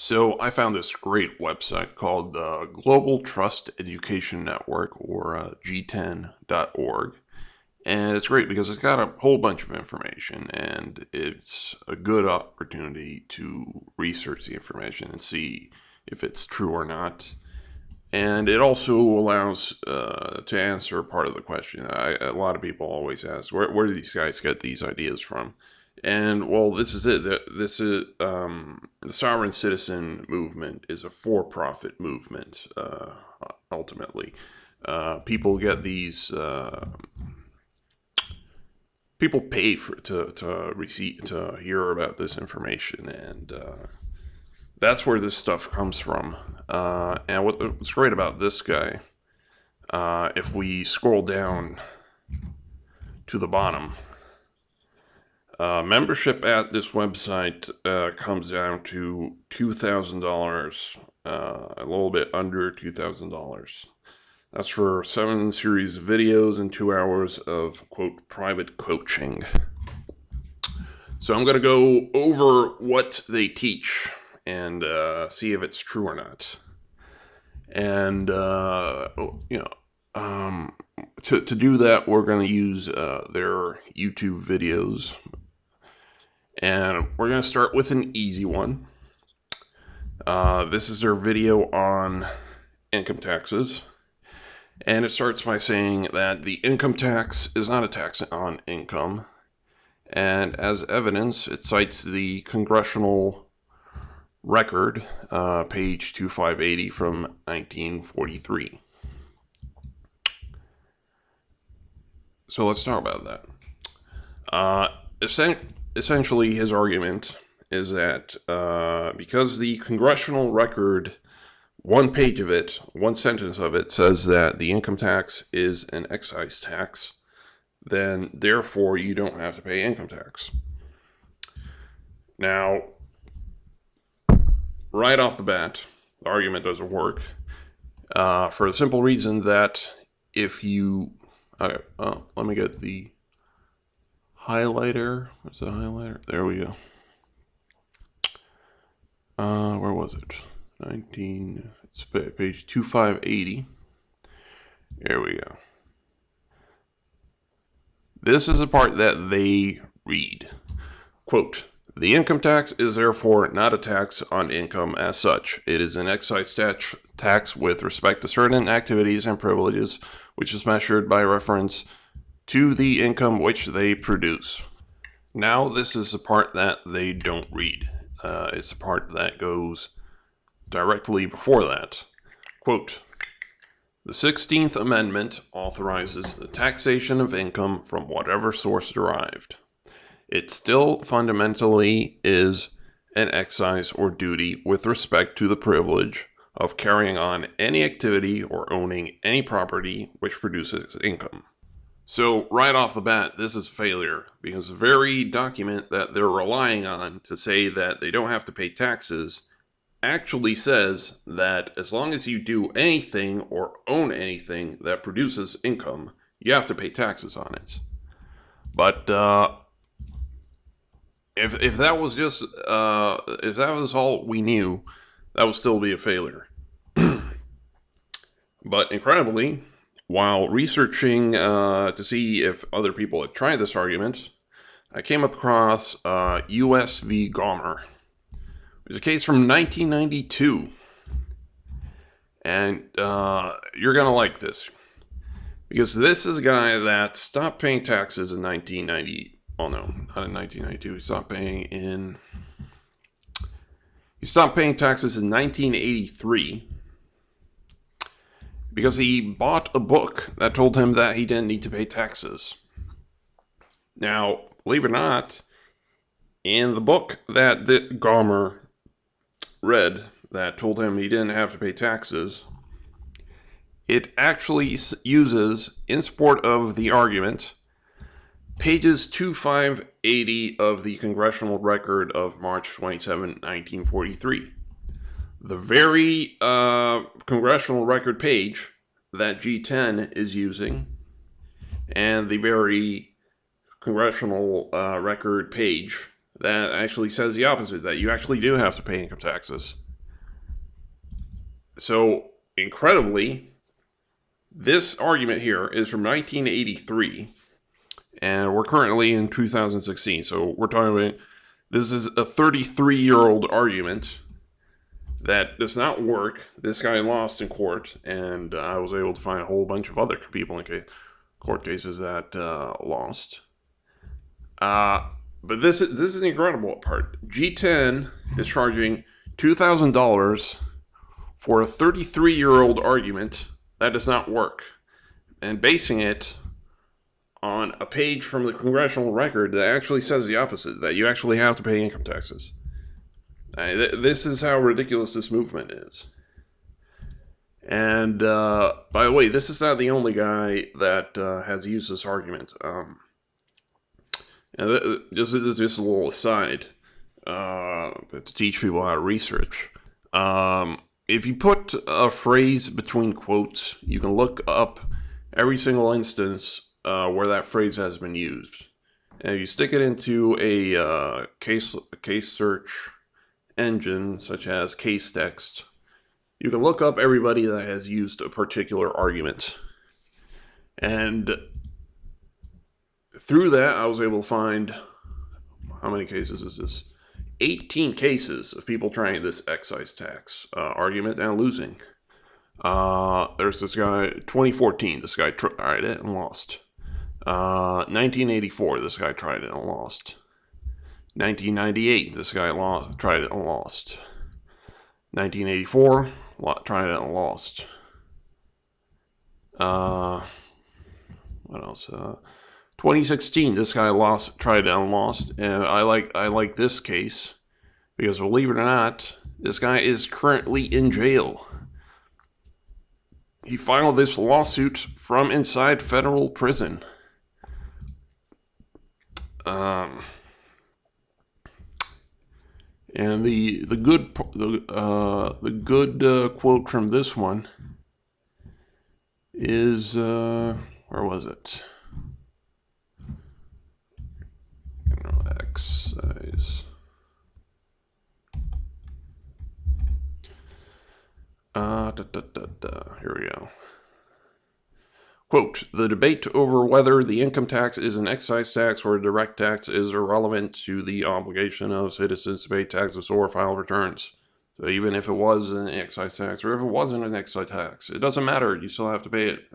So I found this great website called Global Trust Education Network, or GTEN.org. And it's great because it's got a whole bunch of information, and it's a good opportunity to research the information and see if it's true or not. And it also allows to answer part of the question. A lot of people always ask, where do these guys get these ideas from? And well, this is it. This is the sovereign citizen movement is a for-profit movement. Ultimately, people get these. People pay to receive to hear about this information, and that's where this stuff comes from. And what's great about this guy, if we scroll down to the bottom, membership at this website comes down to $2,000, a little bit under $2,000. That's for 7 series of videos and 2 hours of, quote, private coaching. So I'm going to go over what they teach and see if it's true or not. And, to do that, we're going to use their YouTube videos. And we're going to start with an easy one. This is their video on income taxes. And it starts by saying that the income tax is not a tax on income. And as evidence, it cites the congressional record, page 2580 from 1943. So let's talk about that. Essentially, his argument is that because the congressional record, one page of it, one sentence of it says that the income tax is an excise tax, then therefore you don't have to pay income tax. Now, right off the bat, the argument doesn't work for the simple reason that if you... Okay, let me get the highlighter. What's the highlighter? There we go. Where was it? It's page 2580. There we go. This is the part that they read. Quote, "The income tax is therefore not a tax on income as such. It is an excise tax with respect to certain activities and privileges, which is measured by reference to the income which they produce." Now, this is the part that they don't read. It's the part that goes directly before that. Quote, "The 16th Amendment authorizes the taxation of income from whatever source derived. It still fundamentally is an excise or duty with respect to the privilege of carrying on any activity or owning any property which produces income." So right off the bat, this is failure, because the very document that they're relying on to say that they don't have to pay taxes actually says that as long as you do anything or own anything that produces income, you have to pay taxes on it. But if that was just if that was all we knew, that would still be a failure. But incredibly, while researching to see if other people had tried this argument, I came across U.S. v. Gomer. It was a case from 1992. And you're going to like this, because this is a guy that stopped paying taxes in 1990. Oh, no, not in 1992. He stopped paying taxes in 1983 because he bought a book that told him that he didn't need to pay taxes. Now, believe it or not, in the book that Gomer read that told him he didn't have to pay taxes, it actually uses, in support of the argument, pages 2580 of the congressional record of March 27, 1943. The very congressional record page that GTEN is using, and the very congressional record page that actually says the opposite, that you actually do have to pay income taxes. So, incredibly, this argument here is from 1983, and we're currently in 2016. So, we're talking about this is a 33-year-old argument that does not work. This guy lost in court, and I was able to find a whole bunch of other people in court cases that lost. But this is the incredible part. GTEN is charging $2,000 for a 33-year-old argument that does not work, and basing it on a page from the congressional record that actually says the opposite, that you actually have to pay income taxes. This is how ridiculous this movement is. And by the way, this is not the only guy that has used this argument. Just a little aside to teach people how to research. If you put a phrase between quotes, you can look up every single instance where that phrase has been used. And if you stick it into a case search engine, such as case text, you can look up everybody that has used a particular argument. And through that, I was able to find, how many cases is this? 18 cases of people trying this excise tax argument and losing. There's this guy, 2014, this guy tried it and lost. 1984, this guy tried it and lost. 1998, this guy tried it and lost. 1984, tried it and lost. What else? 2016, this guy tried it and lost. And I like this case because, believe it or not, this guy is currently in jail. He filed this lawsuit from inside federal prison. And the good quote from this one is where was it? Excise. Here we go. Quote, the debate over whether the income tax is an excise tax or a direct tax is irrelevant to the obligation of citizens to pay taxes or file returns. So even if it was an excise tax or if it wasn't an excise tax, it doesn't matter. You still have to pay it.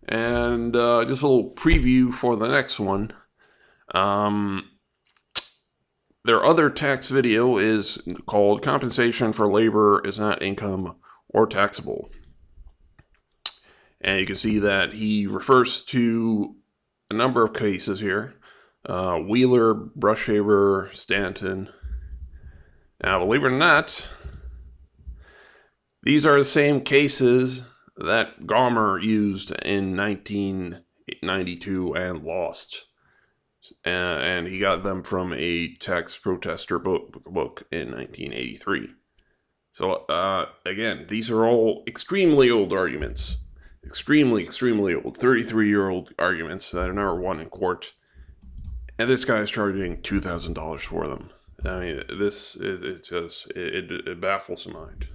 And just a little preview for the next one. Their other tax video is called Compensation for Labor is Not Income or Taxable. And you can see that he refers to a number of cases here. Wheeler, Brushaber, Stanton. Now, believe it or not, these are the same cases that Gomer used in 1992 and lost. And he got them from a tax protester book in 1983. So, again, these are all extremely old arguments. Extremely old. 33-year-old arguments that are never won in court. And this guy is charging $2,000 for them. I mean, it baffles the mind.